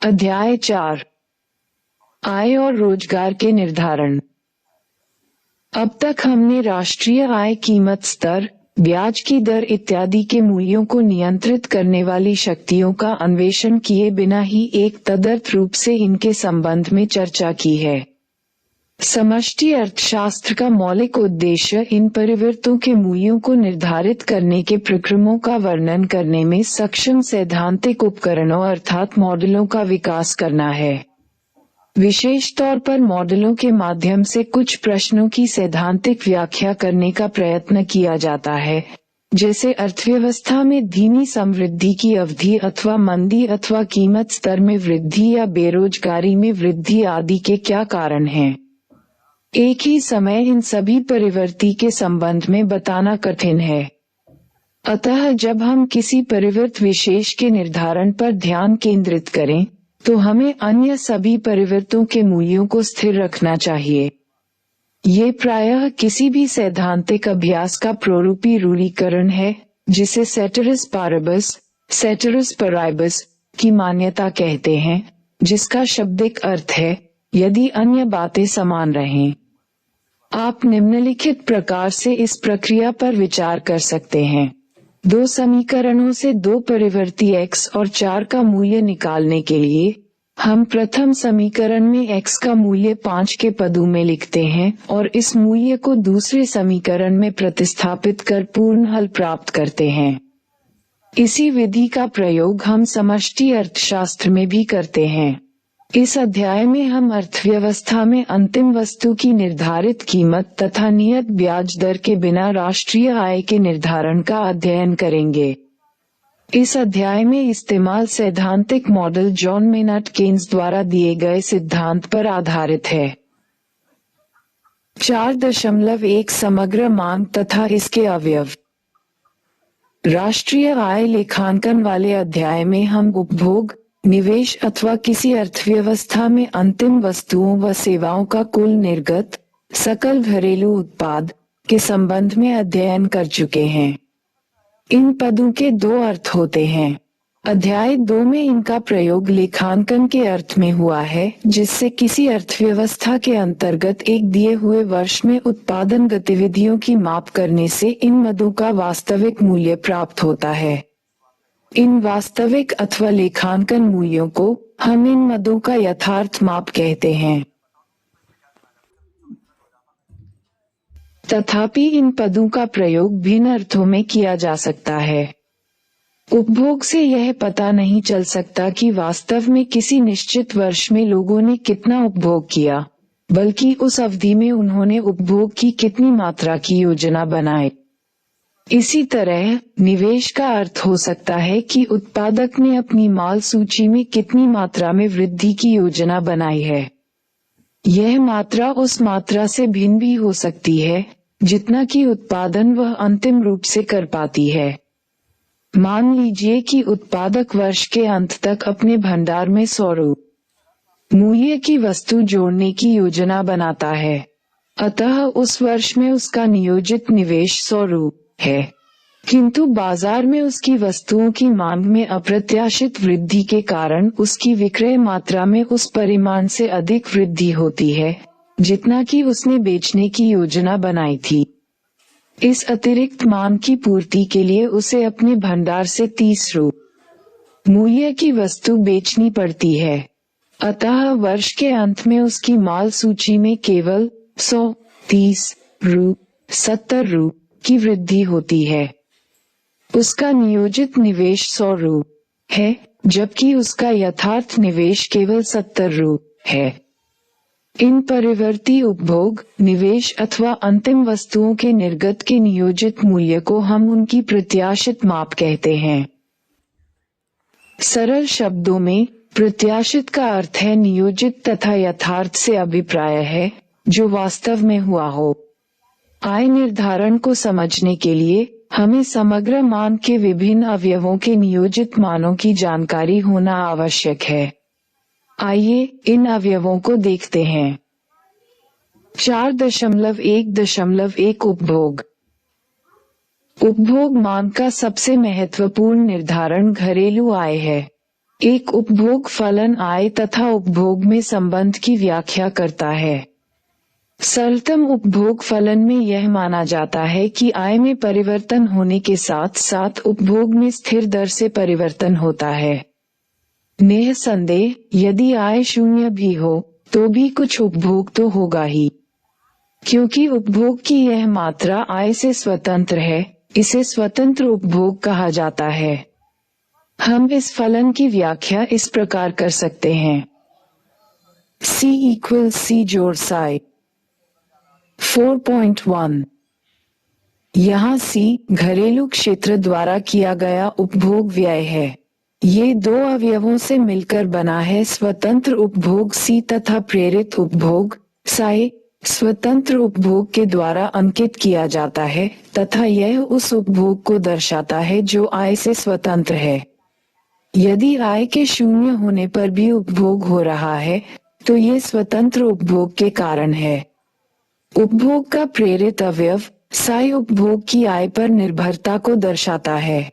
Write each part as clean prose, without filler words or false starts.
अध्याय 4 आय और रोजगार के निर्धारण। अब तक हमने राष्ट्रीय आय, कीमत स्तर, ब्याज की दर इत्यादि के मूल्यों को नियंत्रित करने वाली शक्तियों का अन्वेषण किए बिना ही एक तदर्थ रूप से इनके संबंध में चर्चा की है। समष्टि अर्थशास्त्र का मौलिक उद्देश्य इन परिवर्तों के मूल्यों को निर्धारित करने के प्रक्रमों का वर्णन करने में सक्षम सैद्धांतिक उपकरणों अर्थात मॉडलों का विकास करना है। विशेष तौर पर मॉडलों के माध्यम से कुछ प्रश्नों की सैद्धांतिक व्याख्या करने का प्रयत्न किया जाता है, जैसे अर्थव्यवस्था में धीमी समृद्धि की अवधि अथवा मंदी अथवा कीमत स्तर में वृद्धि या बेरोजगारी में वृद्धि आदि के क्या कारण हैं। एक ही समय इन सभी परिवर्ती के संबंध में बताना कठिन है। अतः जब हम किसी परिवर्त विशेष के निर्धारण पर ध्यान केंद्रित करें, तो हमें अन्य सभी परिवर्तों के मूल्यों को स्थिर रखना चाहिए। ये प्रायः किसी भी सैद्धांतिक अभ्यास का प्ररूपी रूढ़ीकरण है, जिसे सेटेरिस पारेबस, सेटेरिस पैराइबस की मान्यता कहते हैं, जिसका शाब्दिक अर्थ है यदि अन्य बातें समान रहें। आप निम्नलिखित प्रकार से इस प्रक्रिया पर विचार कर सकते हैं। दो समीकरणों से दो परिवर्ती x और 4 का मूल्य निकालने के लिए हम प्रथम समीकरण में x का मूल्य 5 के पदों में लिखते हैं और इस मूल्य को दूसरे समीकरण में प्रतिस्थापित कर पूर्ण हल प्राप्त करते हैं। इसी विधि का प्रयोग हम समष्टि अर्थशास्त्र में भी करते हैं। इस अध्याय में हम अर्थव्यवस्था में अंतिम वस्तु की निर्धारित कीमत तथा नियत ब्याज दर के बिना राष्ट्रीय आय के निर्धारण का अध्ययन करेंगे। इस अध्याय में इस्तेमाल सैद्धांतिक मॉडल जॉन मेनार्ड केन्स द्वारा दिए गए सिद्धांत पर आधारित है। 4.1 समग्र मांग तथा इसके अवयव। राष्ट्रीय आय लेखांकन वाले अध्याय में हम उपभोग, निवेश अथवा किसी अर्थव्यवस्था में अंतिम वस्तुओं व सेवाओं का कुल निर्गत, सकल घरेलू उत्पाद के संबंध में अध्ययन कर चुके हैं। इन पदों के दो अर्थ होते हैं। अध्याय 2 में इनका प्रयोग लेखांकन के अर्थ में हुआ है, जिससे किसी अर्थव्यवस्था के अंतर्गत एक दिए हुए वर्ष में उत्पादन गतिविधियों की माप करने से इन मदों का वास्तविक मूल्य प्राप्त होता है। इन वास्तविक अथवा लेखांकन मूल्यों को हम इन मदों का यथार्थ माप कहते हैं। तथापि इन पदों का प्रयोग भिन्न अर्थों में किया जा सकता है। उपभोग से यह पता नहीं चल सकता कि वास्तव में किसी निश्चित वर्ष में लोगों ने कितना उपभोग किया, बल्कि उस अवधि में उन्होंने उपभोग की कितनी मात्रा की योजना बनाई। इसी तरह निवेश का अर्थ हो सकता है कि उत्पादक ने अपनी माल सूची में कितनी मात्रा में वृद्धि की योजना बनाई है। यह मात्रा उस मात्रा से भिन्न भी हो सकती है जितना कि उत्पादन वह अंतिम रूप से कर पाती है। मान लीजिए कि उत्पादक वर्ष के अंत तक अपने भंडार में 100 मूल्य की वस्तु जोड़ने की योजना बनाता है, अतः उस वर्ष में उसका नियोजित निवेश 100 है, किंतु बाजार में उसकी वस्तुओं की मांग में अप्रत्याशित वृद्धि के कारण उसकी विक्रय मात्रा में उस परिमाण से अधिक वृद्धि होती है जितना कि उसने बेचने की योजना बनाई थी। इस अतिरिक्त मांग की पूर्ति के लिए उसे अपने भंडार से 30 मूल्य की वस्तु बेचनी पड़ती है, अतः वर्ष के अंत में उसकी माल सूची में केवल 130 70 की वृद्धि होती है। उसका नियोजित निवेश 100 है, जबकि उसका यथार्थ निवेश केवल 70 है। इन परिवर्ती उपभोग, निवेश अथवा अंतिम वस्तुओं के निर्गत के नियोजित मूल्य को हम उनकी प्रत्याशित माप कहते हैं। सरल शब्दों में प्रत्याशित का अर्थ है नियोजित तथा यथार्थ से अभिप्राय है जो वास्तव में हुआ हो। आय निर्धारण को समझने के लिए हमें समग्र मांग के विभिन्न अवयवों के नियोजित मानों की जानकारी होना आवश्यक है। आइए इन अवयवों को देखते हैं। 4.1.1 उपभोग। उपभोग मांग का सबसे महत्वपूर्ण निर्धारण घरेलू आय है। एक उपभोग फलन आय तथा उपभोग में संबंध की व्याख्या करता है। सरलतम उपभोग फलन में यह माना जाता है कि आय में परिवर्तन होने के साथ साथ उपभोग में स्थिर दर से परिवर्तन होता है। निःसंदेह यदि आय शून्य भी हो तो भी कुछ उपभोग तो होगा ही। क्योंकि उपभोग की यह मात्रा आय से स्वतंत्र है, इसे स्वतंत्र उपभोग कहा जाता है। हम इस फलन की व्याख्या इस प्रकार कर सकते हैं। C = C जोड़ साई 4.1। यहाँ C घरेलू क्षेत्र द्वारा किया गया उपभोग व्यय है। ये दो अवयवों से मिलकर बना है स्वतंत्र उपभोग C तथा प्रेरित उपभोग साई। स्वतंत्र उपभोग के द्वारा अंकित किया जाता है तथा यह उस उपभोग को दर्शाता है जो आय से स्वतंत्र है। यदि आय के शून्य होने पर भी उपभोग हो रहा है तो ये स्वतंत्र उपभोग के कारण है। उपभोग का प्रेरित अवयव साई उपभोग की आय पर निर्भरता को दर्शाता है।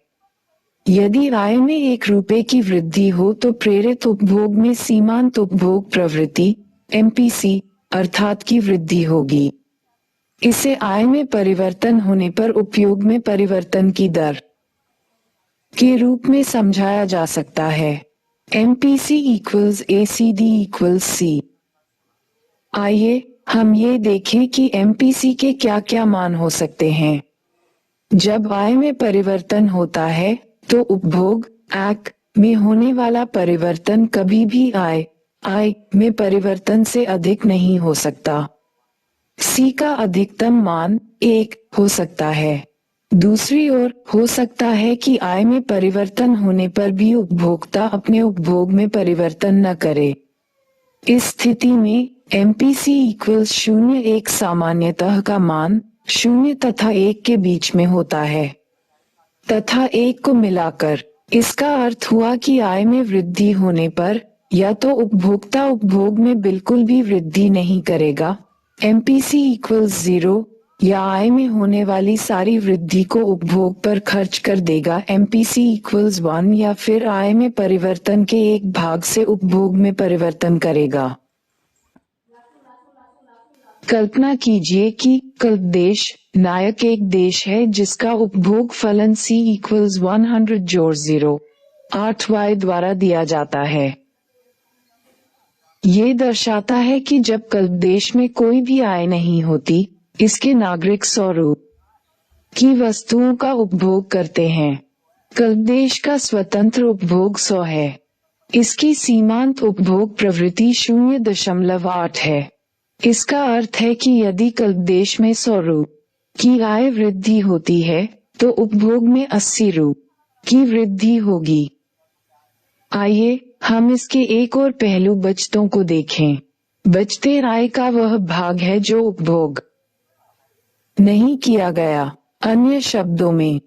यदि आय में 1 रुपए की वृद्धि हो तो प्रेरित उपभोग में सीमांत उपभोग प्रवृत्ति MPC अर्थात की वृद्धि होगी। इसे आय में परिवर्तन होने पर उपयोग में परिवर्तन की दर के रूप में समझाया जा सकता है। MPC = ACD = C। आइए हम ये देखें कि MPC के क्या क्या मान हो सकते हैं। जब आय में परिवर्तन होता है तो उपभोग ACK में होने वाला परिवर्तन कभी भी आय में परिवर्तन से अधिक नहीं हो सकता। C का अधिकतम मान 1 हो सकता है। दूसरी ओर हो सकता है कि आय में परिवर्तन होने पर भी उपभोक्ता अपने उपभोग में परिवर्तन न करे। इस स्थिति में MPC = 0 1 सामान्यतः का मान 0 तथा 1 के बीच में होता है तथा 1 को मिलाकर इसका अर्थ हुआ कि आय में वृद्धि होने पर या तो उपभोक्ता उपभोग में बिल्कुल भी वृद्धि नहीं करेगा MPC = 0 या आय में होने वाली सारी वृद्धि को उपभोग पर खर्च कर देगा MPC = 1 या फिर आय में परिवर्तन के एक भाग से उपभोग में परिवर्तन करेगा। कल्पना कीजिए कि कल्पदेश नायक एक देश है जिसका उपभोग फलन C = 100 जोड़ 0 8y द्वारा दिया जाता है। ये दर्शाता है कि जब कल्पदेश में कोई भी आय नहीं होती, इसके नागरिक 100 रुपये की वस्तुओं का उपभोग करते हैं। कल्पदेश का स्वतंत्र उपभोग 100 है। इसकी सीमांत उपभोग प्रवृत्ति 0.8 है। इसका अर्थ है कि यदि कल्पदेश में 100 रुपये की आय वृद्धि होती है तो उपभोग में 80 रुपये की वृद्धि होगी। आइए हम इसके एक और पहलू बचतों को देखें। बचते आय का वह भाग है जो उपभोग नहीं किया गया। अन्य शब्दों में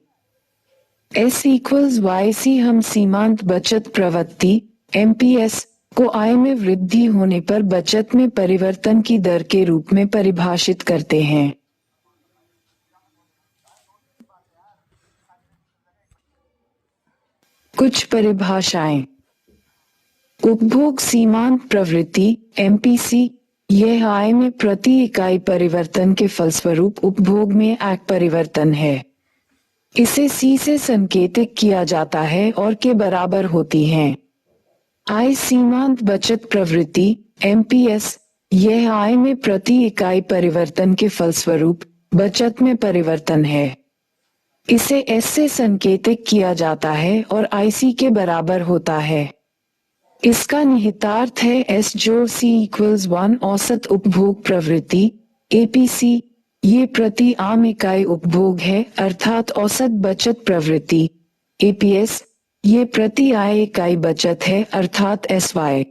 S = YC हम सीमांत बचत प्रवृत्ति MPS को आय में वृद्धि होने पर बचत में परिवर्तन की दर के रूप में परिभाषित करते हैं। कुछ परिभाषाएं। उपभोग सीमांत प्रवृत्ति MPC यह आय में प्रति इकाई परिवर्तन के फलस्वरूप उपभोग में ACK परिवर्तन है। इसे C से संकेतित किया जाता है और के बराबर होती है। आय सीमांत बचत प्रवृत्ति MPS यह आय में प्रति इकाई परिवर्तन के फलस्वरूप बचत में परिवर्तन है। इसे S से संकेतित किया जाता है और IC के बराबर होता है। इसका निहितार्थ है S जोड़ C = 1 औसत उपभोग प्रवृत्ति APC ये प्रति आम इकाई उपभोग है अर्थात औसत बचत प्रवृत्ति। APS ये प्रति आय इकाई बचत है अर्थात SY।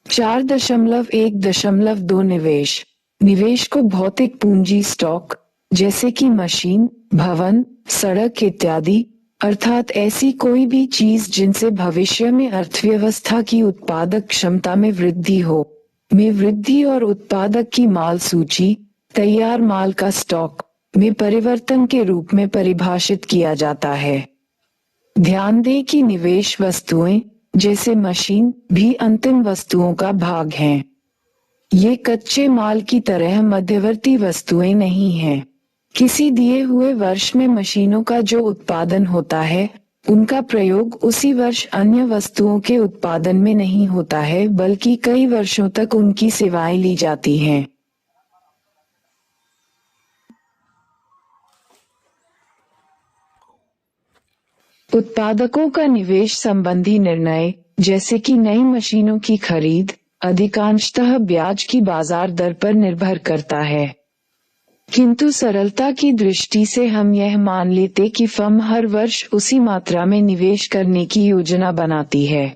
4.1.2 निवेश को भौतिक पूंजी स्टॉक जैसे कि मशीन, भवन, सड़क इत्यादि अर्थात ऐसी कोई भी चीज जिनसे भविष्य में अर्थव्यवस्था की उत्पादक क्षमता में वृद्धि हो, में वृद्धि और उत्पादक की माल सूची, तैयार माल का स्टॉक में परिवर्तन के रूप में परिभाषित किया जाता है। ध्यान दें कि निवेश वस्तुएं जैसे मशीन भी अंतिम वस्तुओं का भाग हैं। ये कच्चे माल की तरह मध्यवर्ती वस्तुएं नहीं हैं। किसी दिए हुए वर्ष में मशीनों का जो उत्पादन होता है, उनका प्रयोग उसी वर्ष अन्य वस्तुओं के उत्पादन में नहीं होता है, बल्कि कई वर्षों तक उनकी सेवाएं ली जाती हैं। उत्पादकों का निवेश संबंधी निर्णय, जैसे कि नई मशीनों की खरीद, अधिकांशतः ब्याज की बाजार दर पर निर्भर करता है। किंतु सरलता की दृष्टि से हम यह मान लेते कि फर्म हर वर्ष उसी मात्रा में निवेश करने की योजना बनाती है।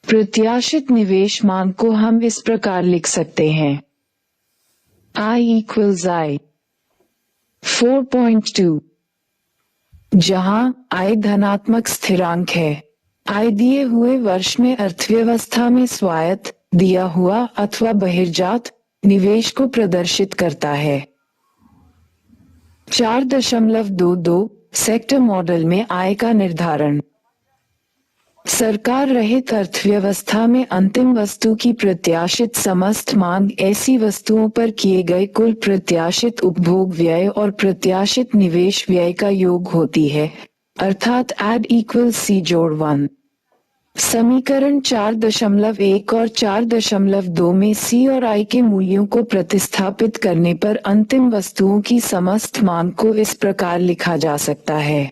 प्रत्याशित निवेश मान को हम इस प्रकार लिख सकते हैं: I equals I 4.2, जहां I धनात्मक स्थिरांक है। I दिए हुए वर्ष में अर्थव्यवस्था में स्वायत्त, दिया हुआ अथवा बहिर्जात निवेश को प्रदर्शित करता है। 4.22 सेक्टर मॉडल में आय का निर्धारण। सरकार रहित अर्थव्यवस्था में अंतिम वस्तु की प्रत्याशित समस्त मांग ऐसी वस्तुओं पर किए गए कुल प्रत्याशित उपभोग व्यय और प्रत्याशित निवेश व्यय का योग होती है, अर्थात एड इक्वल सी जोड़ 1। समीकरण 4.1 और 4.2 में सी और आई के मूल्यों को प्रतिस्थापित करने पर अंतिम वस्तुओं की समस्त मांग को इस प्रकार लिखा जा सकता है: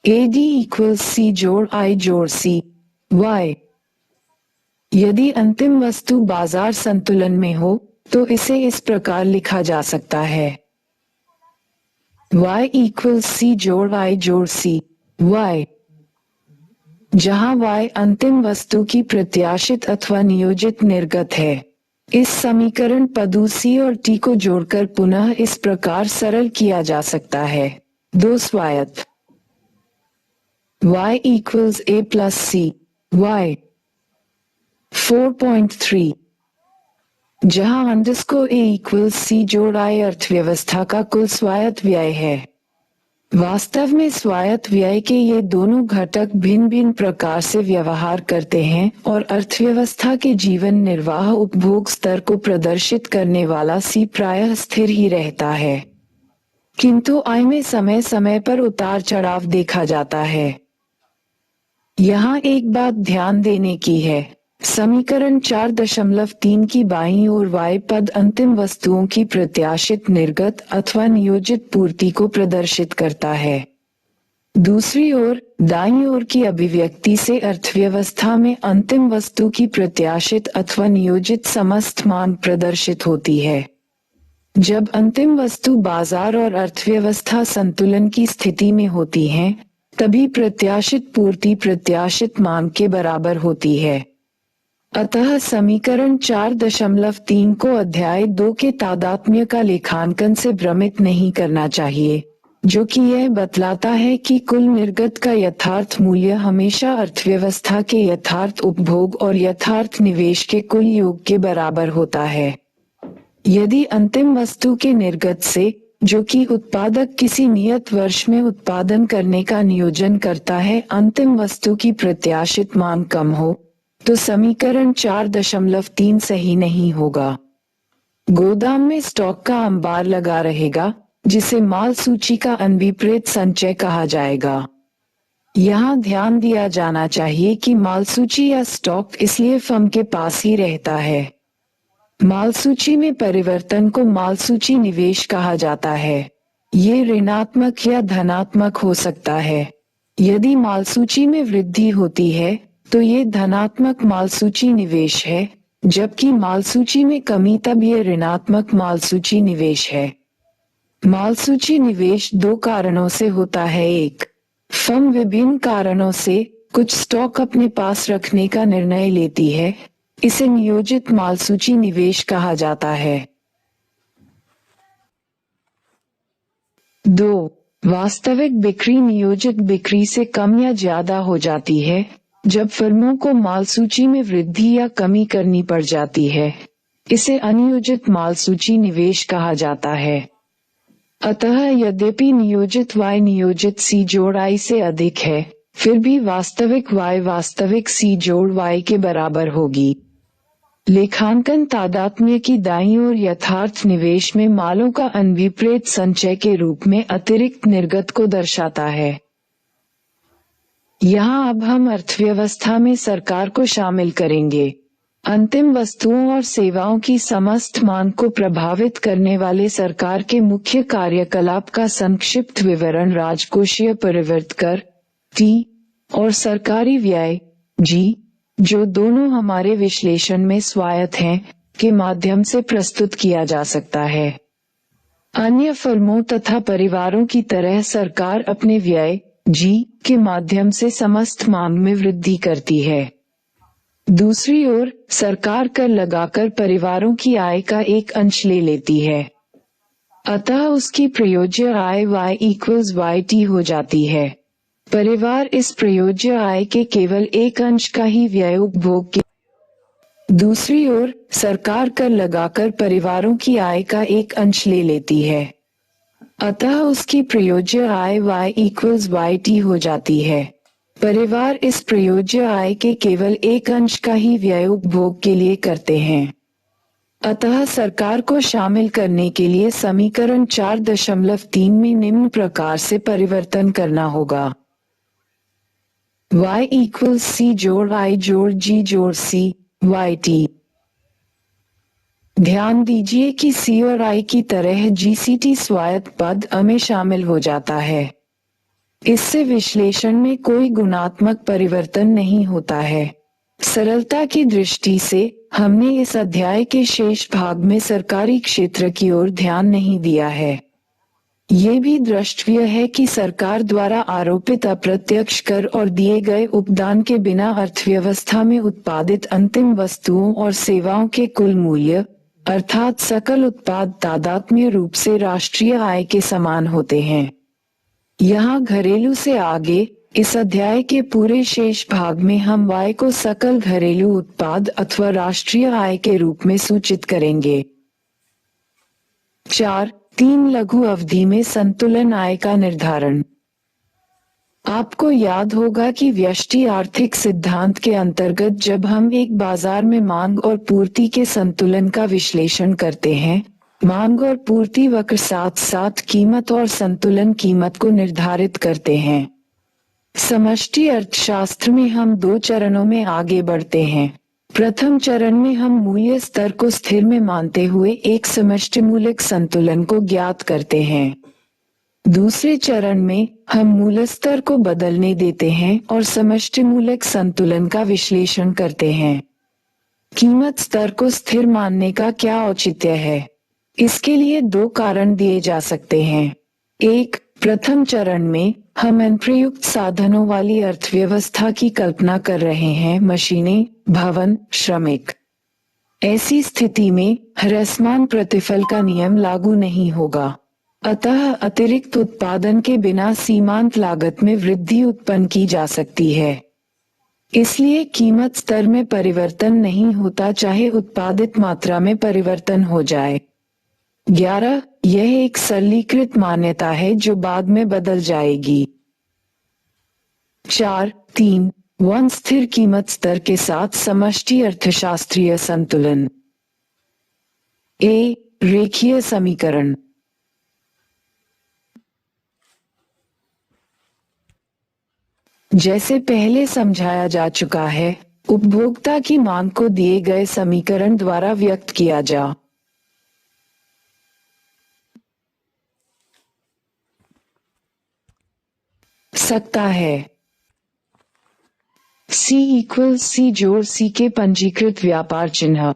AD इक्वल सी जोड़ आई जोड़ सी वाई। यदि अंतिम वस्तु बाजार संतुलन में हो तो इसे इस प्रकार लिखा जा सकता है: Y इक्वल सी जोड़ आई जोड़ सी वाई, जहां Y अंतिम वस्तु की प्रत्याशित अथवा नियोजित निर्गत है। इस समीकरण पदों C और T को जोड़कर पुनः इस प्रकार सरल किया जा सकता है: दो स्वायत्त Y equals A plus C Y 4.3, जहां अंडरस्कोर A equals C जोड़ I अर्थव्यवस्था का कुल स्वायत्त व्यय है। वास्तव में स्वायत्त व्यय के ये दोनों घटक भिन्न भिन्न प्रकार से व्यवहार करते हैं और अर्थव्यवस्था के जीवन निर्वाह उपभोग स्तर को प्रदर्शित करने वाला C प्रायः स्थिर ही रहता है, किंतु आय में समय समय पर उतार चढ़ाव देखा जाता है। यहाँ एक बात ध्यान देने की है, समीकरण 4.3 की बाईं ओर Y पद अंतिम वस्तुओं की प्रत्याशित निर्गत अथवा नियोजित पूर्ति को प्रदर्शित करता है। दूसरी ओर दाईं ओर की अभिव्यक्ति से अर्थव्यवस्था में अंतिम वस्तु की प्रत्याशित अथवा नियोजित समस्त मांग प्रदर्शित होती है। जब अंतिम वस्तु बाजार और अर्थव्यवस्था संतुलन की स्थिति में होती है, तभी प्रत्याशित पूर्ति प्रत्याशित मांग के बराबर होती है। अतः समीकरण 4.3 को अध्याय 2 के तादात्म्य का लेखांकन से भ्रमित नहीं करना चाहिए, जो कि यह बतलाता है कि कुल निर्गत का यथार्थ मूल्य हमेशा अर्थव्यवस्था के यथार्थ उपभोग और यथार्थ निवेश के कुल योग के बराबर होता है। यदि अंतिम वस्तु के निर्गत से, जो कि उत्पादक किसी नियत वर्ष में उत्पादन करने का नियोजन करता है, अंतिम वस्तु की प्रत्याशित मांग कम हो, तो समीकरण 4.3 सही नहीं होगा। गोदाम में स्टॉक का अंबार लगा रहेगा, जिसे माल सूची का अनभिप्रेत संचय कहा जाएगा। यहाँ ध्यान दिया जाना चाहिए कि माल सूची या स्टॉक इसलिए फर्म के पास ही रहता है। माल सूची में परिवर्तन को माल सूची निवेश कहा जाता है। ये ऋणात्मक या धनात्मक हो सकता है। यदि माल सूची में वृद्धि होती है तो ये धनात्मक माल सूची निवेश है, जबकि माल सूची में कमी तब ये ऋणात्मक माल सूची निवेश है। माल सूची निवेश दो कारणों से होता है। एक, फर्म विभिन्न कारणों से कुछ स्टॉक अपने पास रखने का निर्णय लेती है, इसे नियोजित माल सूची निवेश कहा जाता है। 2. वास्तविक बिक्री नियोजित बिक्री से कम या ज्यादा हो जाती है, जब फर्मों को माल सूची में वृद्धि या कमी करनी पड़ जाती है। इसे अनियोजित माल सूची निवेश कहा जाता है। अतः यद्यपि नियोजित y नियोजित c जोड़ i से अधिक है, फिर भी वास्तविक y वास्तविक c जोड़ y के बराबर होगी। लेखांकन तादात्म्य की दाईं ओर यथार्थ निवेश में मालों का अनविपरीत संचय के रूप में अतिरिक्त निर्गत को दर्शाता है। यहाँ अब हम अर्थव्यवस्था में सरकार को शामिल करेंगे। अंतिम वस्तुओं और सेवाओं की समस्त मांग को प्रभावित करने वाले सरकार के मुख्य कार्यकलाप का संक्षिप्त विवरण राजकोषीय परिवर्त कर T और सरकारी व्यय G, जो दोनों हमारे विश्लेषण में स्वायत्त हैं, के माध्यम से प्रस्तुत किया जा सकता है। अन्य फर्मों तथा परिवारों की तरह सरकार अपने व्यय G के माध्यम से समस्त मांग में वृद्धि करती है। दूसरी ओर सरकार कर लगाकर परिवारों की आय का एक अंश ले लेती है, अतः उसकी प्रयोज्य आय y इक्वल्स YT हो जाती है। परिवार इस प्रयोज्य आय के केवल एक अंश का ही व्यय उपभोग के। दूसरी ओर सरकार कर लगाकर परिवारों की आय का एक अंश ले लेती है, अतः उसकी प्रयोज्य आय y इक्वल्स YT हो जाती है। परिवार इस प्रयोज्य आय के केवल एक अंश का ही व्यय उपभोग के लिए करते हैं, अतः सरकार को शामिल करने के लिए समीकरण 4.3 में निम्न प्रकार से परिवर्तन करना होगा। y इक्वल्स c जोड़ i जोड़ g जोड़ c YT। ध्यान दीजिए कि c और i की तरह GCT स्वायत्त पद अ में शामिल हो जाता है। इससे विश्लेषण में कोई गुणात्मक परिवर्तन नहीं होता है। सरलता की दृष्टि से हमने इस अध्याय के शेष भाग में सरकारी क्षेत्र की ओर ध्यान नहीं दिया है। ये भी द्रष्टव्य है कि सरकार द्वारा आरोपित अप्रत्यक्ष कर और दिए गए उपदान के बिना अर्थव्यवस्था में उत्पादित अंतिम वस्तुओं और सेवाओं के कुल मूल्य, अर्थात सकल उत्पाद तादात्म्य रूप से राष्ट्रीय आय के समान होते हैं। यहाँ घरेलू से आगे इस अध्याय के पूरे शेष भाग में हम y को सकल घरेलू उत्पाद अथवा राष्ट्रीय आय के रूप में सूचित करेंगे। 4.3 लघु अवधि में संतुलन आय का निर्धारण। आपको याद होगा कि व्यष्टि आर्थिक सिद्धांत के अंतर्गत जब हम एक बाजार में मांग और पूर्ति के संतुलन का विश्लेषण करते हैं, मांग और पूर्ति वक्र साथ साथ कीमत और संतुलन कीमत को निर्धारित करते हैं। समष्टि अर्थशास्त्र में हम दो चरणों में आगे बढ़ते हैं। प्रथम चरण में हम मूल्य स्तर को स्थिर में मानते हुए एक समष्टि मूलक संतुलन को ज्ञात करते हैं। दूसरे चरण में हम मूल्य स्तर को बदलने देते हैं और समष्टि मूलक संतुलन का विश्लेषण करते हैं। कीमत स्तर को स्थिर मानने का क्या औचित्य है? इसके लिए दो कारण दिए जा सकते हैं। एक, प्रथम चरण में हम अनुप्रयुक्त साधनों वाली अर्थव्यवस्था की कल्पना कर रहे हैं, मशीनें, भवन, श्रमिक। ऐसी स्थिति में ह्रस्वमान प्रतिफल का नियम लागू नहीं होगा, अतः अतिरिक्त उत्पादन के बिना सीमांत लागत में वृद्धि उत्पन्न की जा सकती है। इसलिए कीमत स्तर में परिवर्तन नहीं होता चाहे उत्पादित मात्रा में परिवर्तन हो जाए। 11, यह एक सरलीकृत मान्यता है जो बाद में बदल जाएगी। 4.3 स्थिर कीमत स्तर के साथ समष्टि अर्थशास्त्रीय संतुलन। ए, रेखीय समीकरण। जैसे पहले समझाया जा चुका है, उपभोक्ता की मांग को दिए गए समीकरण द्वारा व्यक्त किया जा सकता है। C इक्वल्स C जोड़ C के पंजीकृत व्यापार चिन्ह,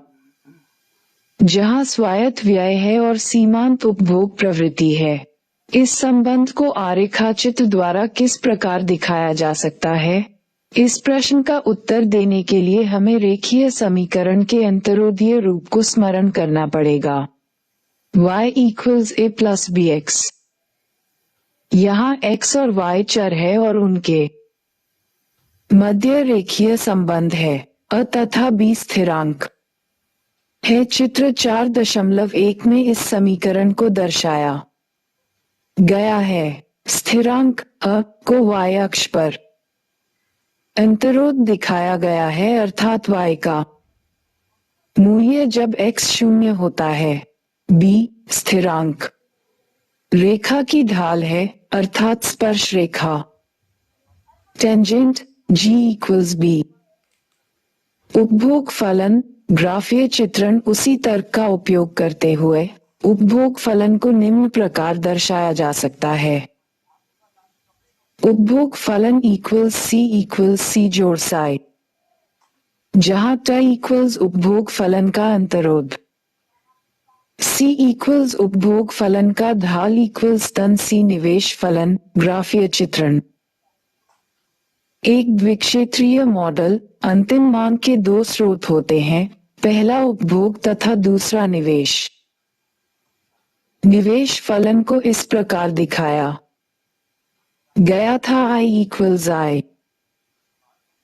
जहां स्वायत्त व्यय है और सीमांत उपभोग प्रवृत्ति है। इस संबंध को आरेखाचित्र द्वारा किस प्रकार दिखाया जा सकता है? इस प्रश्न का उत्तर देने के लिए हमें रेखीय समीकरण के अंतरोदीय रूप को स्मरण करना पड़ेगा। y equals a plus bx। यहाँ x और y चर है और उनके मध्य रेखीय संबंध है, a तथा b स्थिरांक है। चित्र 4.1 में इस समीकरण को दर्शाया गया है। स्थिरांक अ को y अक्ष पर अंतरोध दिखाया गया है अर्थात y का मूल्य जब x शून्य होता है। b स्थिरांक रेखा की ढाल है अर्थात स्पर्श रेखा। Tangent g equals b। उपभोग फलन ग्राफीय चित्रण उसी तर्क का उपयोग करते हुए उपभोग फलन को निम्न प्रकार दर्शाया जा सकता है। उपभोग फलन इक्वल्स सी जोड़ साई, जहां ट इक्वल्स उपभोग फलन का अंतरोध, सी इक्वल्स उपभोग फलन का ढाल इक्वल्स तन सी निवेश फलन ग्राफीय चित्रण। एक द्विक्षेत्रीय मॉडल अंतिम मान के दो स्रोत होते हैं, पहला उपभोग तथा दूसरा निवेश। निवेश फलन को इस प्रकार दिखाया गया था I इक्वल्स I।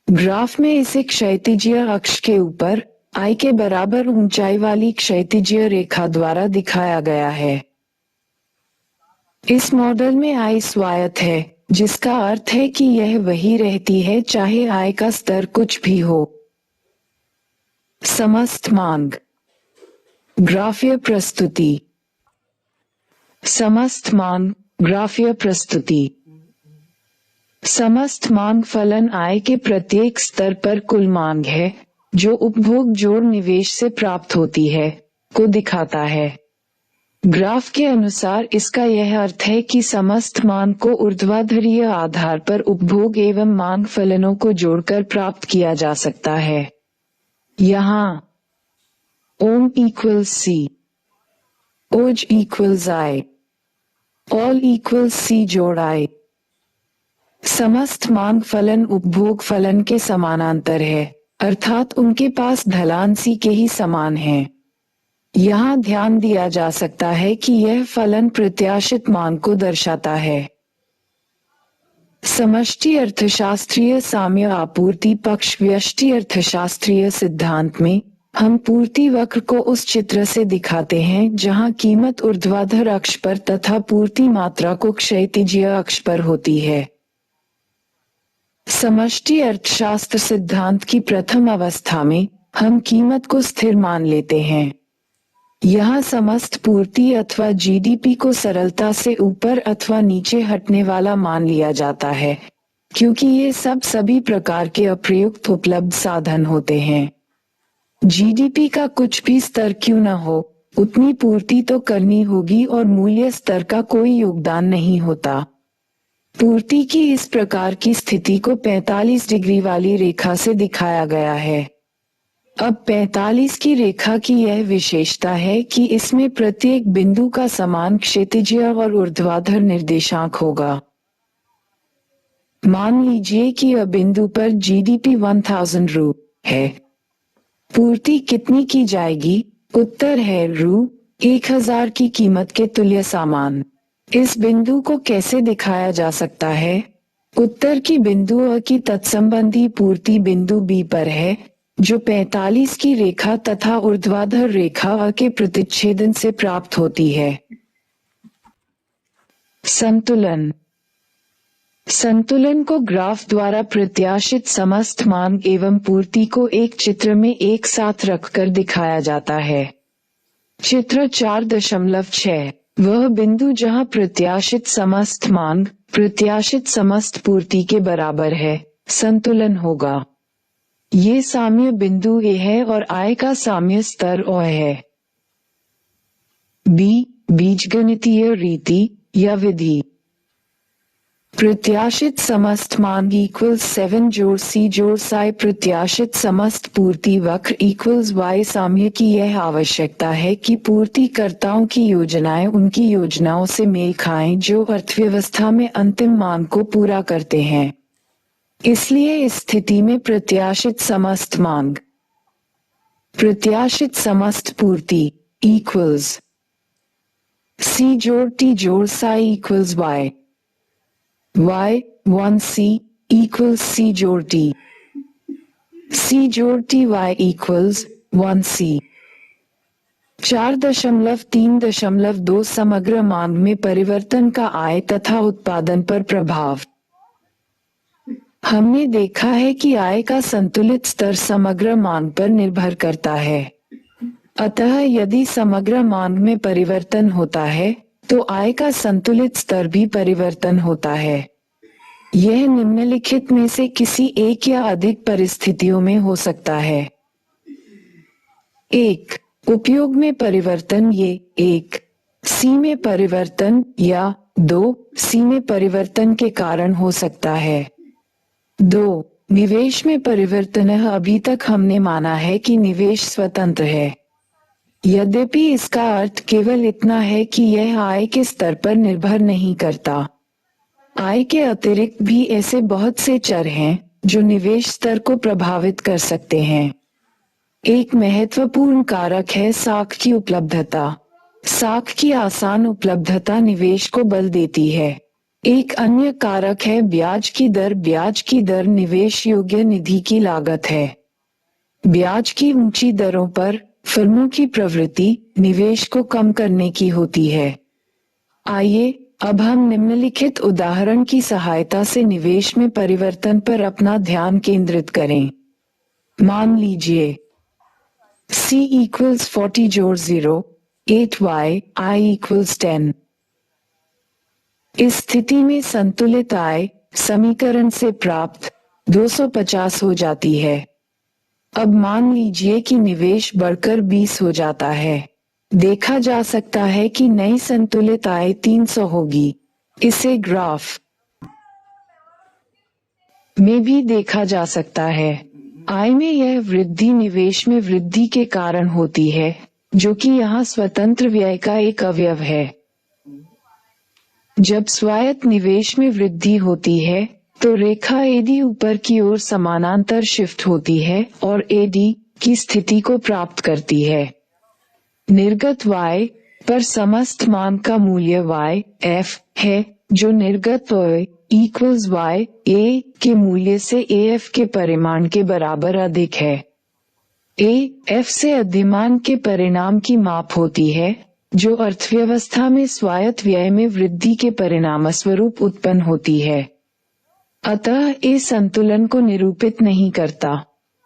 ग्राफ में इसे क्षैतिजीय अक्ष के ऊपर I के बराबर ऊंचाई वाली क्षैतिजीय रेखा द्वारा दिखाया गया है। इस मॉडल में I स्वायत्त है, जिसका अर्थ है कि यह वही रहती है चाहे I का स्तर कुछ भी हो। समस्त मांग ग्राफीय प्रस्तुति। समस्त मांग ग्राफीय प्रस्तुति। समस्त मांग फलन I के प्रत्येक स्तर पर कुल मांग है जो उपभोग जोड़ निवेश से प्राप्त होती है को दिखाता है। ग्राफ के अनुसार इसका यह अर्थ है कि समस्त मांग को ऊर्ध्वाधरीय आधार पर उपभोग एवं मांग फलनों को जोड़कर प्राप्त किया जा सकता है। यहाँ ओम इक्वल्स सी, ओज equals I, all equals C जोड़ I। समस्त मांग फलन उपभोग फलन के समानांतर है, अर्थात उनके पास ढलान सी के ही समान है। यहाँ ध्यान दिया जा सकता है कि यह फलन प्रत्याशित मान को दर्शाता है। समष्टि अर्थशास्त्रीय साम्य आपूर्ति पक्ष व्यष्टि अर्थशास्त्रीय सिद्धांत में हम पूर्ति वक्र को उस चित्र से दिखाते हैं जहाँ कीमत ऊर्ध्वाधर अक्ष पर तथा पूर्ति मात्रा को क्षैतिजीय अक्ष पर होती है। समष्टि अर्थशास्त्र सिद्धांत की प्रथम अवस्था में हम कीमत को स्थिर मान लेते हैं। यहाँ समस्त पूर्ति अथवा जीडीपी को सरलता से ऊपर अथवा नीचे हटने वाला मान लिया जाता है, क्योंकि ये सब सभी प्रकार के अप्रयुक्त उपलब्ध साधन होते हैं। जीडीपी का कुछ भी स्तर क्यों न हो, उतनी पूर्ति तो करनी होगी और मूल्य स्तर का कोई योगदान नहीं होता। पूर्ति की इस प्रकार की स्थिति को 45 डिग्री वाली रेखा से दिखाया गया है। अब 45 की रेखा की यह विशेषता है कि इसमें प्रत्येक बिंदु का समान क्षैतिजीय और ऊर्ध्वाधर निर्देशांक होगा। मान लीजिए कि अब बिंदु पर जीडीपी 1000 रु है। पूर्ति कितनी की जाएगी? उत्तर है रु 1000 की कीमत के तुल्य सामान। इस बिंदु को कैसे दिखाया जा सकता है? उत्तर की बिंदु अ की तत्संबंधी पूर्ति बिंदु बी पर है, जो 45 की रेखा तथा ऊर्ध्वाधर रेखा अ के प्रतिच्छेदन से प्राप्त होती है। संतुलन। संतुलन को ग्राफ द्वारा प्रत्याशित समस्त मांग एवं पूर्ति को एक चित्र में एक साथ रखकर दिखाया जाता है। चित्र 4.6 वह बिंदु जहां प्रत्याशित समस्त मांग प्रत्याशित समस्त पूर्ति के बराबर है, संतुलन होगा। ये साम्य बिंदु ए है और I का साम्य स्तर O है। बी बीजगणितीय रीति या विधि। प्रत्याशित समस्त मांग इक्वल्स 7 जोड़ सी जोड़ साई प्रत्याशित समस्त पूर्ति वक्र इक्वल्स Y। साम्य की यह आवश्यकता है कि पूर्तिकर्ताओं की योजनाएं उनकी योजनाओं से मेल खाएं जो अर्थव्यवस्था में अंतिम मांग को पूरा करते हैं। इसलिए इस स्थिति में प्रत्याशित समस्त मांग प्रत्याशित समस्त पूर्ति इक्वल्स सी जोड़ टी जोड़ साई equals Y 1C equals C जोड़ टी, सी जोड़ टी Y इक्वल्स 1C। 4.3.2 समग्र मांग में परिवर्तन का आय तथा उत्पादन पर प्रभाव। हमने देखा है कि आय का संतुलित स्तर समग्र मांग पर निर्भर करता है। अतः यदि समग्र मांग में परिवर्तन होता है तो आय का संतुलित स्तर भी परिवर्तन होता है। यह निम्नलिखित में से किसी एक या अधिक परिस्थितियों में हो सकता है। 1. उपयोग में परिवर्तन ये 1. सी में परिवर्तन या 2. सी में परिवर्तन के कारण हो सकता है। 2. निवेश में परिवर्तन। अभी तक हमने माना है कि निवेश स्वतंत्र है, यद्यपि इसका अर्थ केवल इतना है कि यह आय के स्तर पर निर्भर नहीं करता। आय के अतिरिक्त भी ऐसे बहुत से चर हैं जो निवेश स्तर को प्रभावित कर सकते हैं। एक महत्वपूर्ण कारक है साख की उपलब्धता। साख की आसान उपलब्धता निवेश को बल देती है। एक अन्य कारक है ब्याज की दर। ब्याज की दर निवेश योग्य निधि की लागत है। ब्याज की ऊंची दरों पर फर्मों की प्रवृत्ति निवेश को कम करने की होती है। आइए अब हम निम्नलिखित उदाहरण की सहायता से निवेश में परिवर्तन पर अपना ध्यान केंद्रित करें। मान लीजिए C equals 40 जोड़ 0, 8y, I equals 10। इस स्थिति में संतुलित आय समीकरण से प्राप्त 250 हो जाती है। अब मान लीजिए कि निवेश बढ़कर 20 हो जाता है। देखा जा सकता है कि नई संतुलित आय 300 होगी। इसे ग्राफ में भी देखा जा सकता है। आय में यह वृद्धि निवेश में वृद्धि के कारण होती है, जो कि यहाँ स्वतंत्र व्यय का एक अवयव है। जब स्वायत्त निवेश में वृद्धि होती है तो रेखा एडी ऊपर की ओर समानांतर शिफ्ट होती है और एडी की स्थिति को प्राप्त करती है। निर्गत y पर समस्त मांग का मूल्य y f है, जो निर्गत y इक्वल्स y a के मूल्य से af के परिमाण के बराबर अधिक है। a f से अधिमान के परिणाम की माप होती है, जो अर्थव्यवस्था में स्वायत्त व्यय में वृद्धि के परिणामस्वरूप उत्पन्न होती है। अतः ए संतुलन को निरूपित नहीं करता।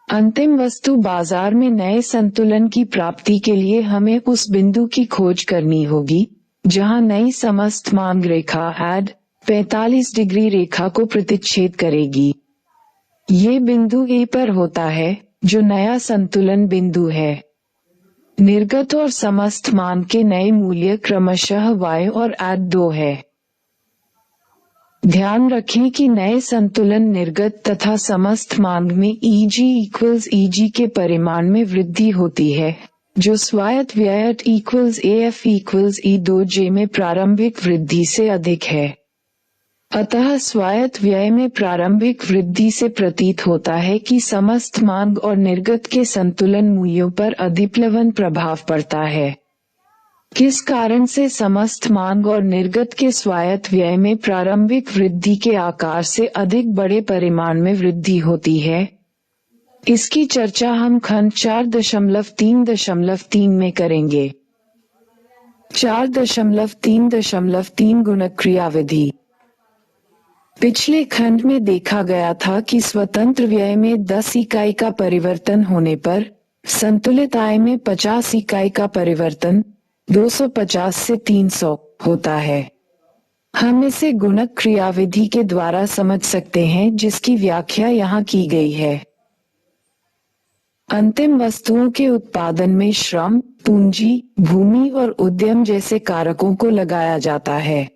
अंतिम वस्तु बाजार में नए संतुलन की प्राप्ति के लिए हमें उस बिंदु की खोज करनी होगी जहां नई समस्त मांग रेखा एड 45 डिग्री रेखा को प्रतिच्छेद करेगी। ये बिंदु ए पर होता है, जो नया संतुलन बिंदु है। निर्गत और समस्त मांग के नए मूल्य क्रमशः y और एड 2 है। ध्यान रखें कि नए संतुलन निर्गत तथा समस्त मांग में EG इक्वल्स EG के परिमाण में वृद्धि होती है, जो स्वायत्त व्यय इक्वल्स AF इक्वल्स E2J में प्रारंभिक वृद्धि से अधिक है। अतः स्वायत्त व्यय में प्रारंभिक वृद्धि से प्रतीत होता है कि समस्त मांग और निर्गत के संतुलन मूल्यों पर अधिप्लवन प्रभाव पड़ता है। किस कारण से समस्त मांग और निर्गत के स्वायत्त व्यय में प्रारंभिक वृद्धि के आकार से अधिक बड़े परिमाण में वृद्धि होती है, इसकी चर्चा हम खंड 4.3.3 में करेंगे। 4.3.3 गुणक क्रियाविधि। पिछले खंड में देखा गया था कि स्वतंत्र व्यय में 10 इकाई का परिवर्तन होने पर संतुलित आय में 50 इकाई का परिवर्तन 250 से 300 होता है। हम इसे गुणक क्रियाविधि के द्वारा समझ सकते हैं, जिसकी व्याख्या यहाँ की गई है। अंतिम वस्तुओं के उत्पादन में श्रम, पूंजी, भूमि और उद्यम जैसे कारकों को लगाया जाता है।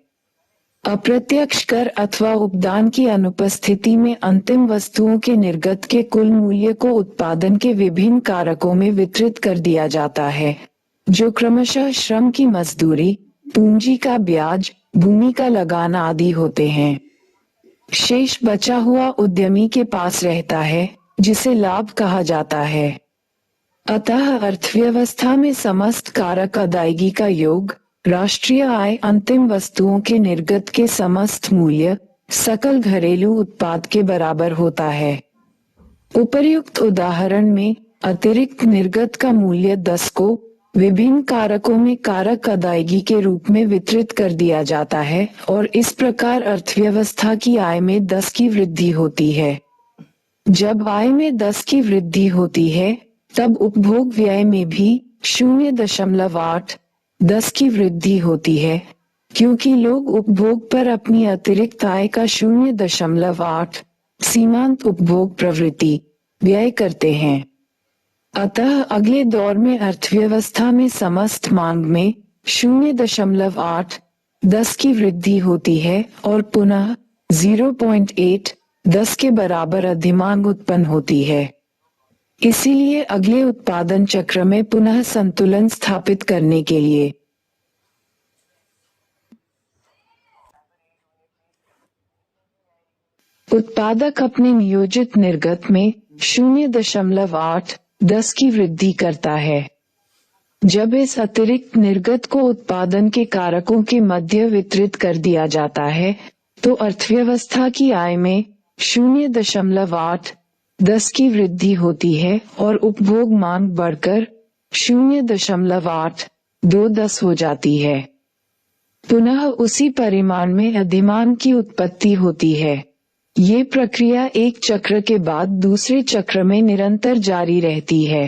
अप्रत्यक्ष कर अथवा उपदान की अनुपस्थिति में अंतिम वस्तुओं के निर्गत के कुल मूल्य को उत्पादन के विभिन्न कारकों में वितरित कर दिया जाता है, जो क्रमशः श्रम की मजदूरी, पूंजी का ब्याज, भूमि का लगान आदि होते हैं। शेष बचा हुआ उद्यमी के पास रहता है, जिसे लाभ कहा जाता है। अतः अर्थव्यवस्था में समस्त कारक अदायगी का योग राष्ट्रीय आय अंतिम वस्तुओं के निर्गत के समस्त मूल्य सकल घरेलू उत्पाद के बराबर होता है। उपर्युक्त उदाहरण में अतिरिक्त निर्गत का मूल्य 10 को विभिन्न कारकों में कारक अदायगी के रूप में वितरित कर दिया जाता है और इस प्रकार अर्थव्यवस्था की आय में 10 की वृद्धि होती है। जब आय में 10 की वृद्धि होती है तब उपभोग व्यय में भी 0.8 10 की वृद्धि होती है, क्योंकि लोग उपभोग पर अपनी अतिरिक्त आय का 0.8 सीमांत उपभोग प्रवृत्ति व्यय करते हैं। अतः अगले दौर में अर्थव्यवस्था में समस्त मांग में 0.8 10 की वृद्धि होती है और पुनः 0.8 10 के बराबर अधिमांग उत्पन्न होती है। इसीलिए अगले उत्पादन चक्र में पुनः संतुलन स्थापित करने के लिए उत्पादक अपने नियोजित निर्गत में 0.8 10 की वृद्धि करता है। जब इस अतिरिक्त निर्गत को उत्पादन के कारकों के मध्य वितरित कर दिया जाता है तो अर्थव्यवस्था की आय में 0.8 10 की वृद्धि होती है और उपभोग मांग बढ़कर 0.8 2 10 हो जाती है। पुनः उसी परिमाण में अधिमांग की उत्पत्ति होती है। ये प्रक्रिया एक चक्र के बाद दूसरे चक्र में निरंतर जारी रहती है।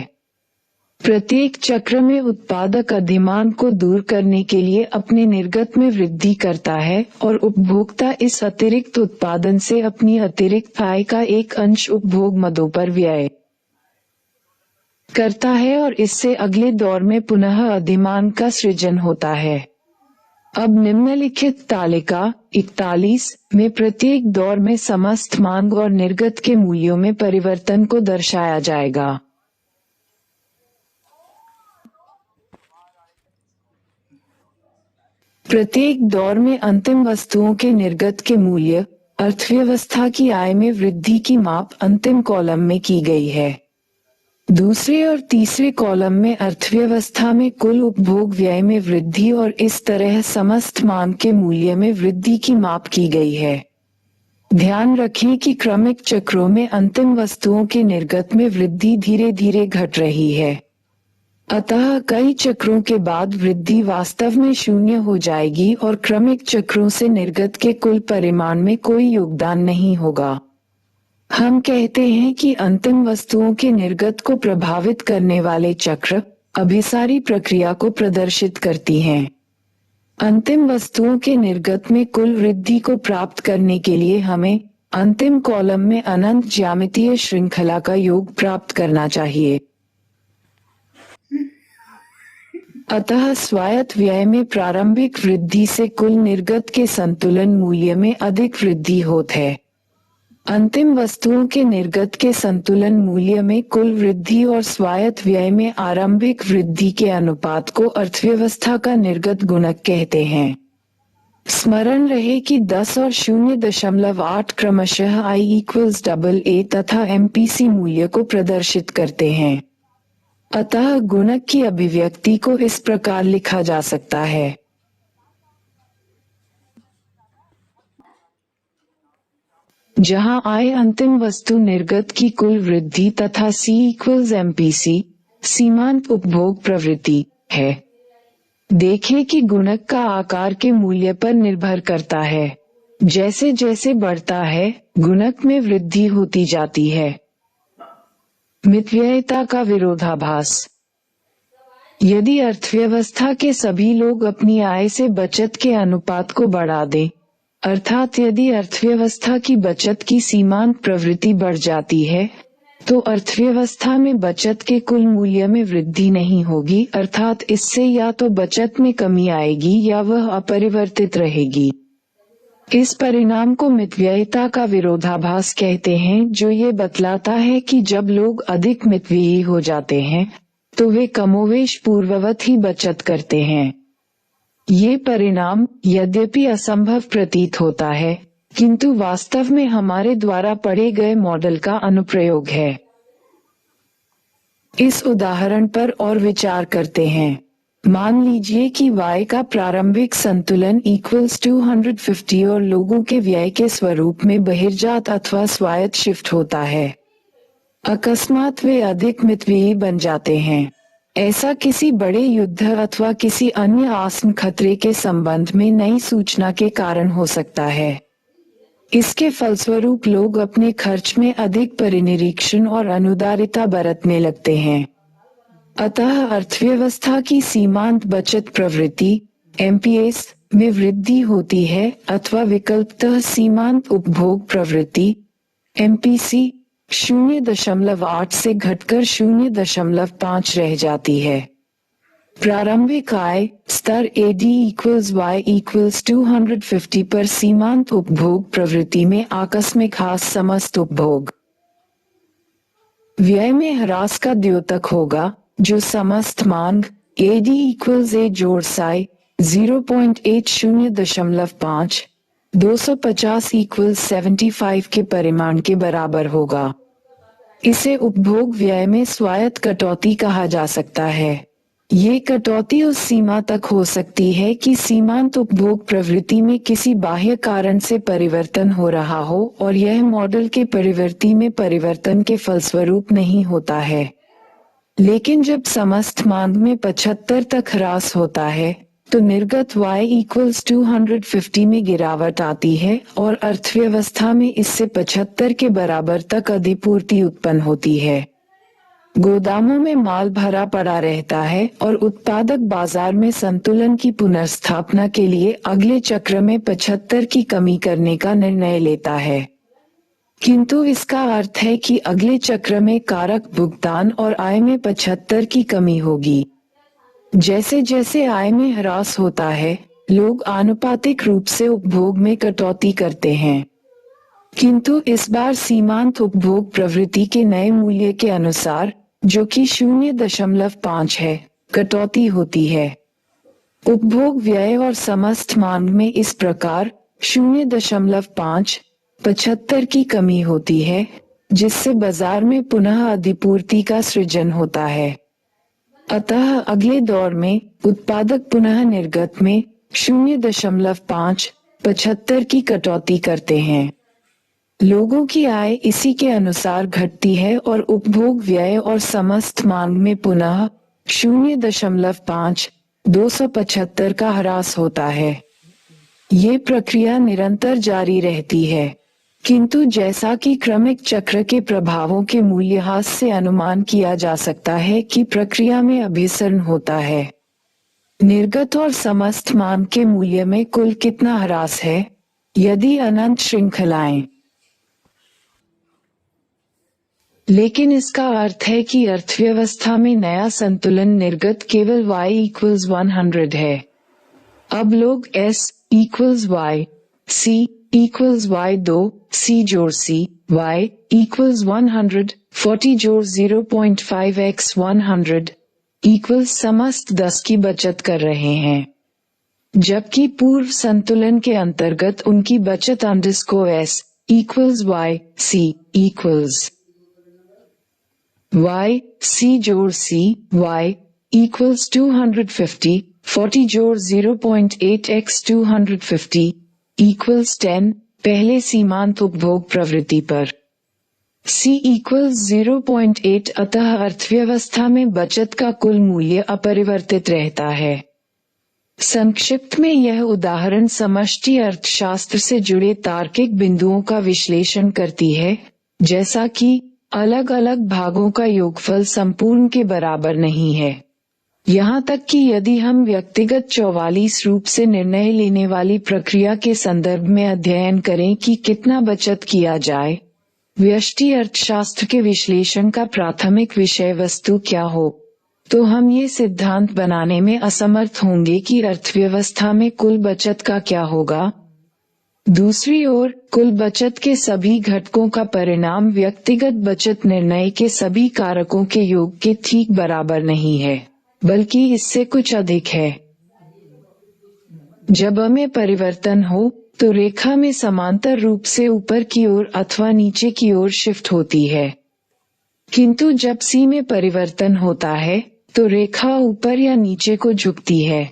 प्रत्येक चक्र में उत्पादक अधिमांग को दूर करने के लिए अपने निर्गत में वृद्धि करता है और उपभोक्ता इस अतिरिक्त उत्पादन से अपनी अतिरिक्त आय का एक अंश उपभोग मदों पर व्यय करता है और इससे अगले दौर में पुनः अधिमांग का सृजन होता है। अब निम्नलिखित तालिका 41 में प्रत्येक दौर में समस्त मांग और निर्गत के मूल्यों में परिवर्तन को दर्शाया जाएगा। प्रत्येक दौर में अंतिम वस्तुओं के निर्गत के मूल्य अर्थव्यवस्था की आय में वृद्धि की माप अंतिम कॉलम में की गई है। दूसरे और तीसरे कॉलम में अर्थव्यवस्था में कुल उपभोग व्यय में वृद्धि और इस तरह समस्त मांग के मूल्य में वृद्धि की माप की गई है। ध्यान रखें कि क्रमिक चक्रों में अंतिम वस्तुओं के निर्गत में वृद्धि धीरे धीरे घट रही है। अतः कई चक्रों के बाद वृद्धि वास्तव में 0 हो जाएगी और क्रमिक चक्रों से निर्गत के कुल परिमाण में कोई योगदान नहीं होगा। हम कहते हैं कि अंतिम वस्तुओं के निर्गत को प्रभावित करने वाले चक्र अभिसारी प्रक्रिया को प्रदर्शित करती हैं। अंतिम वस्तुओं के निर्गत में कुल वृद्धि को प्राप्त करने के लिए हमें अंतिम कॉलम में अनंत ज्यामितीय श्रृंखला का योग प्राप्त करना चाहिए। अतः स्वायत्त व्यय में प्रारंभिक वृद्धि से कुल निर्गत के संतुलन मूल्य में अधिक वृद्धि होती है। अंतिम वस्तुओं के निर्गत के संतुलन मूल्य में कुल वृद्धि और स्वायत्त व्यय में आरंभिक वृद्धि के अनुपात को अर्थव्यवस्था का निर्गत गुणक कहते हैं। स्मरण रहे कि 10 और 0.8 क्रमशः I=AA तथा MPC मूल्य को प्रदर्शित करते हैं। अतः गुणक की अभिव्यक्ति को इस प्रकार लिखा जा सकता है। जहां I अंतिम वस्तु निर्गत की कुल वृद्धि तथा C=MPC सीमांत उपभोग प्रवृत्ति है। देखें कि गुणक का आकार के मूल्य पर निर्भर करता है। जैसे जैसे बढ़ता है गुणक में वृद्धि होती जाती है। मितव्ययिता का विरोधाभास। यदि अर्थव्यवस्था के सभी लोग अपनी आय से बचत के अनुपात को बढ़ा दें, अर्थात यदि अर्थव्यवस्था की बचत की सीमांत प्रवृत्ति बढ़ जाती है तो अर्थव्यवस्था में बचत के कुल मूल्य में वृद्धि नहीं होगी, अर्थात इससे या तो बचत में कमी आएगी या वह अपरिवर्तित रहेगी। इस परिणाम को मितव्ययिता का विरोधाभास कहते हैं, जो ये बतलाता है कि जब लोग अधिक मितव्ययी हो जाते हैं तो वे कमोवेश पूर्ववत ही बचत करते हैं। ये परिणाम यद्यपि असंभव प्रतीत होता है, किंतु वास्तव में हमारे द्वारा पढ़े गए मॉडल का अनुप्रयोग है। इस उदाहरण पर और विचार करते हैं। मान लीजिए कि Y का प्रारंभिक संतुलन =250 और लोगों के व्यय के स्वरूप में बहिर्जात अथवा स्वायत्त शिफ्ट होता है। अकस्मात वे अधिक मितव्ययी बन जाते हैं। ऐसा किसी बड़े युद्ध अथवा किसी अन्य आसन खतरे के संबंध में नई सूचना के कारण हो सकता है। इसके फलस्वरूप लोग अपने खर्च में अधिक परिनिरीक्षण और अनुदारिता बरतने लगते हैं। अतः अर्थव्यवस्था की सीमांत बचत प्रवृत्ति (MPS) में वृद्धि होती है अथवा विकल्पतः सीमांत उपभोग प्रवृत्ति (MPC) 0.8 से घटकर 0.5 रह जाती है। प्रारंभिक आय स्तर AD = Y = 250 पर सीमांत उपभोग प्रवृत्ति में आकस्मिक ह्रास समस्त उपभोग व्यय में ह्रास का द्योतक होगा, जो समस्त मांग AD = A जोड़ साई 0.8 0.5 250 = 75 के परिमाण के बराबर होगा। इसे उपभोग व्यय में स्वायत्त कटौती कहा जा सकता है। ये कटौती उस सीमा तक हो सकती है कि सीमांत उपभोग प्रवृत्ति में किसी बाह्य कारण से परिवर्तन हो रहा हो और यह मॉडल के प्रवृत्ति में परिवर्तन के फलस्वरूप नहीं होता है। लेकिन जब समस्त मांग में 75 तक ह्रास होता है, तो निर्गत Y = 250 में गिरावट आती है और अर्थव्यवस्था में इससे 75 के बराबर तक अधिपूर्ति उत्पन्न होती है। गोदामों में माल भरा पड़ा रहता है और उत्पादक बाजार में संतुलन की पुनर्स्थापना के लिए अगले चक्र में 75 की कमी करने का निर्णय लेता है। किंतु इसका अर्थ है कि अगले चक्र में कारक भुगतान और आय में 75 की कमी होगी। जैसे जैसे आय में ह्रास होता है, लोग आनुपातिक रूप से उपभोग में कटौती करते हैं। किंतु इस बार सीमांत उपभोग प्रवृत्ति के नए मूल्य के अनुसार, जो कि 0.5 है, कटौती होती है। उपभोग व्यय और समस्त मांग में इस प्रकार 0.5 75 की कमी होती है, जिससे बाजार में पुनः अधिपूर्ति का सृजन होता है। अतः अगले दौर में उत्पादक पुनः निर्गत में 0.5 75 की कटौती करते हैं। लोगों की आय इसी के अनुसार घटती है और उपभोग व्यय और समस्त मांग में पुनः 0.5 275 का ह्रास होता है। ये प्रक्रिया निरंतर जारी रहती है, किंतु जैसा कि क्रमिक चक्र के प्रभावों के मूल्यह्रास से अनुमान किया जा सकता है कि प्रक्रिया में अभिसरण होता है। निर्गत और समस्त मांग के मूल्य में कुल कितना ह्रास है, यदि अनंत श्रृंखलाएं। लेकिन इसका अर्थ है कि अर्थव्यवस्था में नया संतुलन निर्गत केवल Y = 100 है। अब लोग S = Y, C = Y2, C जोड़ C, Y = 100, 40 जोड़ 0.5x 100 = समस्त 10 की बचत कर रहे हैं। जबकि पूर्व संतुलन के अंतर्गत उनकी बचत _S = Y, C = Y, C जोड़ C, Y = 250, 40 जोड़ 0.8x 250 = 10, पहले सीमांत उपभोग प्रवृत्ति पर C = 0.8। अतः अर्थव्यवस्था में बचत का कुल मूल्य अपरिवर्तित रहता है। संक्षिप्त में यह उदाहरण समष्टि अर्थशास्त्र से जुड़े तार्किक बिंदुओं का विश्लेषण करती है, जैसा कि अलग अलग भागों का योगफल संपूर्ण के बराबर नहीं है। यहाँ तक कि यदि हम व्यक्तिगत 44 रूप से निर्णय लेने वाली प्रक्रिया के संदर्भ में अध्ययन करें कि कितना बचत किया जाए, व्यष्टि अर्थशास्त्र के विश्लेषण का प्राथमिक विषय वस्तु क्या हो, तो हम ये सिद्धांत बनाने में असमर्थ होंगे कि अर्थव्यवस्था में कुल बचत का क्या होगा। दूसरी ओर, कुल बचत के सभी घटकों का परिणाम व्यक्तिगत बचत निर्णय के सभी कारकों के योग के ठीक बराबर नहीं है, बल्कि इससे कुछ अधिक है। जब में परिवर्तन हो, तो रेखा में समांतर रूप से ऊपर की ओर अथवा नीचे की ओर शिफ्ट होती है। किंतु जब C में परिवर्तन होता है, तो रेखा ऊपर या नीचे को झुकती है।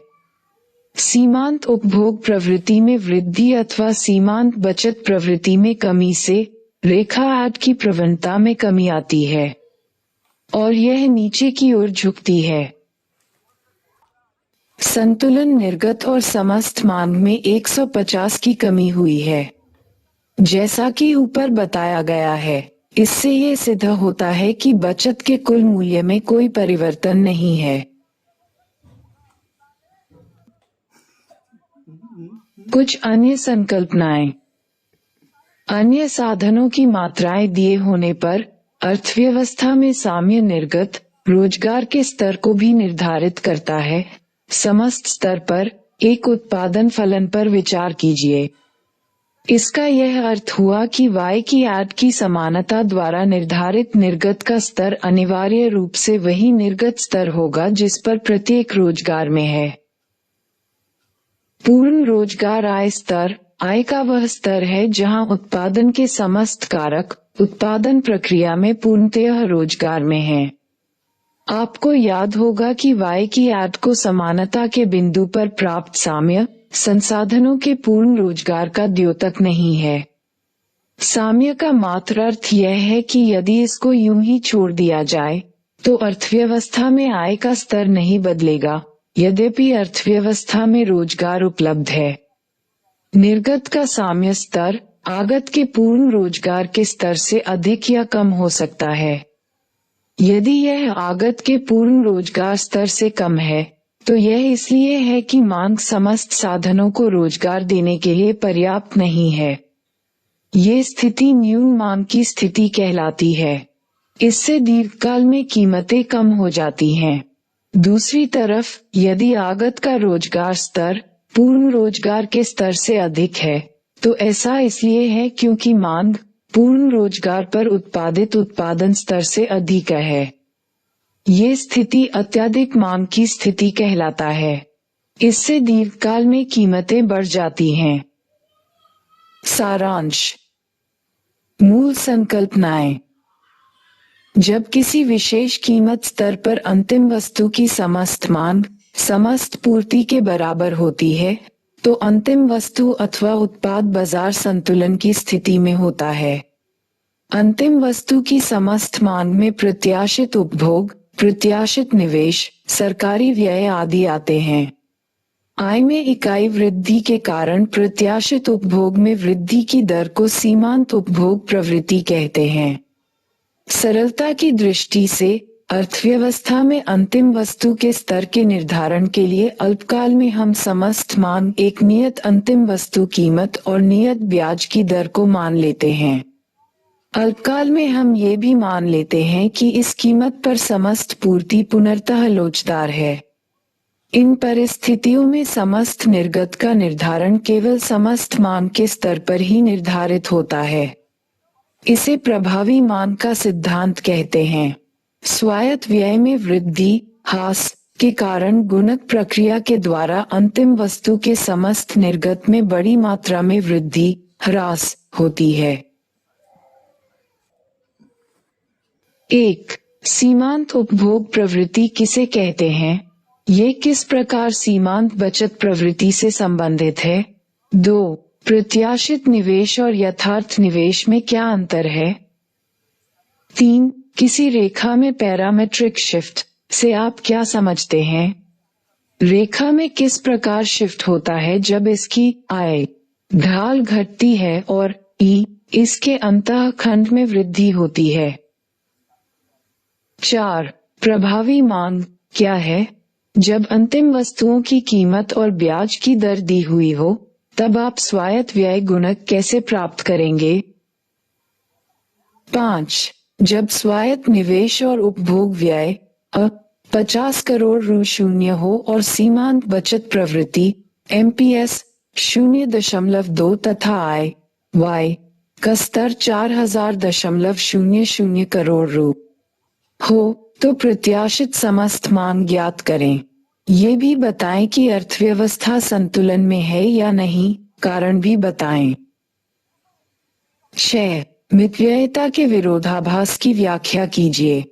सीमांत उपभोग प्रवृत्ति में वृद्धि अथवा सीमांत बचत प्रवृत्ति में कमी से रेखा आठ की प्रवणता में कमी आती है। और यह नीचे की ओर झुकती है। संतुलन निर्गत और समस्त मांग में 150 की कमी हुई है। जैसा कि ऊपर बताया गया है, इससे ये सिद्ध होता है कि बचत के कुल मूल्य में कोई परिवर्तन नहीं है। कुछ अन्य संकल्पनाएं। अन्य साधनों की मात्राएं दिए होने पर अर्थव्यवस्था में साम्य निर्गत रोजगार के स्तर को भी निर्धारित करता है। समस्त स्तर पर एक उत्पादन फलन पर विचार कीजिए। इसका यह अर्थ हुआ कि Y की आठ की समानता द्वारा निर्धारित निर्गत का स्तर अनिवार्य रूप से वही निर्गत स्तर होगा जिस पर प्रत्येक रोजगार में है। पूर्ण रोजगार आय स्तर आय का वह स्तर है जहां उत्पादन के समस्त कारक उत्पादन प्रक्रिया में पूर्णतः रोजगार में हैं। आपको याद होगा कि Y की आठ को समानता के बिंदु पर प्राप्त साम्य संसाधनों के पूर्ण रोजगार का द्योतक नहीं है। साम्य का मात्र अर्थ यह है कि यदि इसको यूं ही छोड़ दिया जाए तो अर्थव्यवस्था में आय का स्तर नहीं बदलेगा, यद्यपि अर्थव्यवस्था में रोजगार उपलब्ध है। निर्गत का साम्य स्तर आगत के पूर्ण रोजगार के स्तर से अधिक या कम हो सकता है। यदि यह आगत के पूर्ण रोजगार स्तर से कम है तो यह इसलिए है कि मांग समस्त साधनों को रोजगार देने के लिए पर्याप्त नहीं है। ये स्थिति न्यून मांग की स्थिति कहलाती है। इससे दीर्घकाल में कीमतें कम हो जाती हैं। दूसरी तरफ यदि आगत का रोजगार स्तर पूर्ण रोजगार के स्तर से अधिक है तो ऐसा इसलिए है क्योंकि मांग पूर्ण रोजगार पर उत्पादित उत्पादन स्तर से अधिक है। ये स्थिति अत्यधिक मांग की स्थिति कहलाता है। इससे दीर्घकाल में कीमतें बढ़ जाती हैं। सारांश। मूल संकल्पनाएं। जब किसी विशेष कीमत स्तर पर अंतिम वस्तु की समस्त मांग समस्त पूर्ति के बराबर होती है तो अंतिम वस्तु अथवा उत्पाद बाजार संतुलन की स्थिति में होता है। अंतिम वस्तु की समस्त मांग में प्रत्याशित उपभोग, प्रत्याशित निवेश, सरकारी व्यय आदि आते हैं। आय में इकाई वृद्धि के कारण प्रत्याशित उपभोग में वृद्धि की दर को सीमांत उपभोग प्रवृत्ति कहते हैं। सरलता की दृष्टि से अर्थव्यवस्था में अंतिम वस्तु के स्तर के निर्धारण के लिए अल्पकाल में हम समस्त मांग एक नियत अंतिम वस्तु कीमत और नियत ब्याज की दर को मान लेते हैं। अल्पकाल में हम ये भी मान लेते हैं कि इस कीमत पर समस्त पूर्ति पुनर्तः लोचदार है। इन परिस्थितियों में समस्त निर्गत का निर्धारण केवल समस्त मांग के स्तर पर ही निर्धारित होता है। इसे प्रभावी मांग का सिद्धांत कहते हैं। स्वायत्त व्यय में वृद्धि ह्रास के कारण गुणक प्रक्रिया के द्वारा अंतिम वस्तु के समस्त निर्गत में बड़ी मात्रा में वृद्धि ह्रास होती है। 1. सीमांत उपभोग प्रवृत्ति किसे कहते हैं? ये किस प्रकार सीमांत बचत प्रवृत्ति से संबंधित है? 2. प्रत्याशित निवेश और यथार्थ निवेश में क्या अंतर है? 3. किसी रेखा में पैरामेट्रिक शिफ्ट से आप क्या समझते हैं? रेखा में किस प्रकार शिफ्ट होता है जब इसकी आय ढाल घटती है और ई इसके अंतःखंड में वृद्धि होती है? 4. प्रभावी मांग क्या है? जब अंतिम वस्तुओं की कीमत और ब्याज की दर दी हुई हो तब आप स्वायत्त व्यय गुणक कैसे प्राप्त करेंगे? 5. जब स्वायत्त निवेश और उपभोग व्यय 50 करोड़ रु शून्य हो और सीमांत बचत प्रवृत्ति MPS 0.2 तथा आय Y का स्तर 4000.00 करोड़ रु हो तो प्रत्याशित समस्त मांग ज्ञात करें। ये भी बताएं कि अर्थव्यवस्था संतुलन में है या नहीं, कारण भी बताएं। 6. मितव्ययिता के विरोधाभास की व्याख्या कीजिए।